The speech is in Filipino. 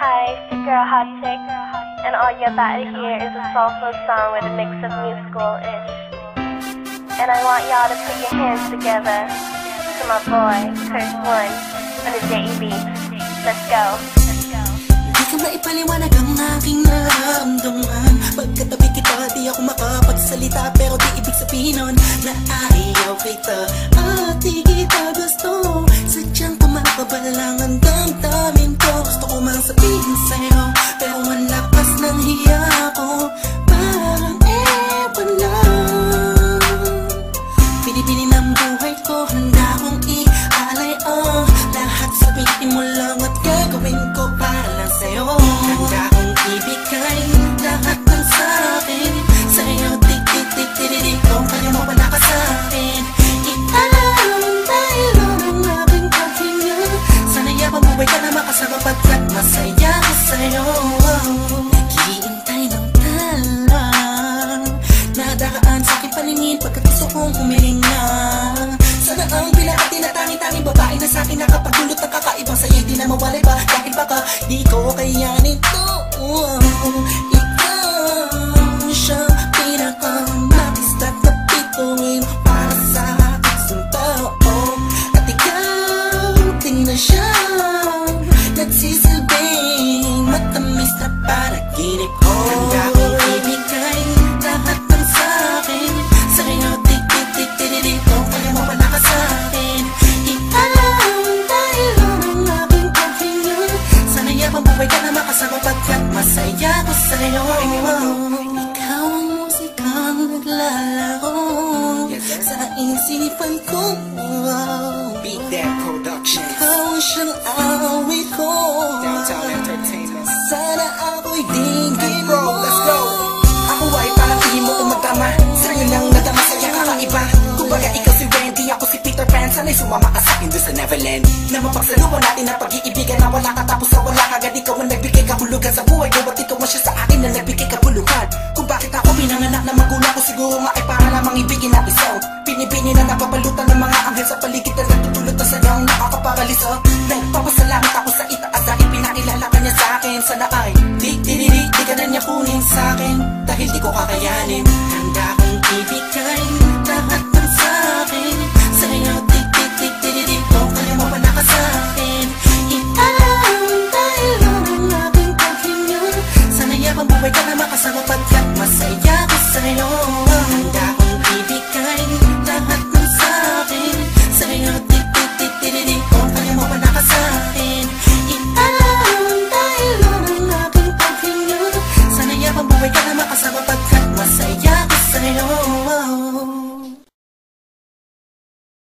Hi, it's your girl Hot Chick, and all you're about to hear is a soulful song with a mix of musical-ish. And I want y'all to put your hands together to my boy, Curse One, on the J.E.B. Let's go. Di ka maipaliwanag ang aking nararamdaman. Pagkatabi kita, di ako makapagsalita, pero di ibig sabihin nun na ayaw kita at di kita gusto. Sadyang kumakabalang ang damdamin ko. Gusto ko mang sabihin sa'yo, pero ang lakas ng hiya ko parang ewan lang. Pinipili ng buhay ko, handa kong ialay ang lahat. Sabihin mo lang at gagawin ko para lang sa'yo. Handa kong ibigay lahat ng sa'kin sa'yo. Tik-tik-tik-tik-tik, kung kaya mo wala ka sa'kin. Ialam dahil ang aking paghinga. Sana yabang buhay ka na makasama pagkat masaya ko sa'yo. Naghihintay ng talang nadaan sa'king paningin pagkat gusto kong humiling na. Sana ang pinakatinatanging-tanging babae na sa'kin nakapagdulot ng kakaibang sa'yo di na mawalay ba? Dahil baka di ko kayanin to. Ikaw siyang pinakamagis at napituin para sa aking tao. At ikaw din na siyang nagsisilbing matamis na panaginip ko. Handa kong ibigay lahat ng sa'kin sa'yo. Tik-tik-tik-tik-tik, kung kaya mo wala ka sa'kin. Ialam dahil ang aking paghinga. Sana yabang buhay ka na makasama pagkat masaya ko sa'yo. Ikaw ang musikang naglalaro sa isipan ko. Beat That Productions. Ikaw siyang awit ko. Downtown Entertainment. Sana ako'y dinggin mo. Let's go. Ako ay parang tingin mo umatama. Sa'yo lang nadama sa'yo kakaiba. Kumbaga ikaw si Wendy, ako si Peter Pan. Sana'y sumama ka sa'kin doon sa Neverland. Na mapagsaluhan natin ang pag-iibigan na wala ka tapos sa wala kagad. Ikaw ang nagbigay kahulugan sa buhay ko. Ba't ikaw man siya sa akin na nagbigay kahulugan? Kung bakit ako pinanganak na magulang ko, siguro nga ay para lamang ibigin ang isaw. Pinipini na napapalutan ng mga anghel sa paligid na natutulot na sadyang nakakaparaliso. Nagpapasalamat ako sa itaas dahil pinakilala ka niya sa'kin. Sana ay di ka na niya kunin sa'kin dahil di ko kakayanin. Handa kong ibigay lahat ng sa'kin sa'yo. Tik-tik-tik-tik-tik, kung kaya mo wala ka sa'kin. Ialam dahil ang aking paghinga. Sana yabang buhay ka na makasama pagkat masaya ko sa'yo. Handa kong ibigay lahat ng sa'kin sa'yo. Tik-tik-tik-tik-tik, kung kaya mo wala ka sa'kin. Ialam dahil ang aking paghinga. Sana yabang buhay ka na makasama pagkat masaya ko sa'yo.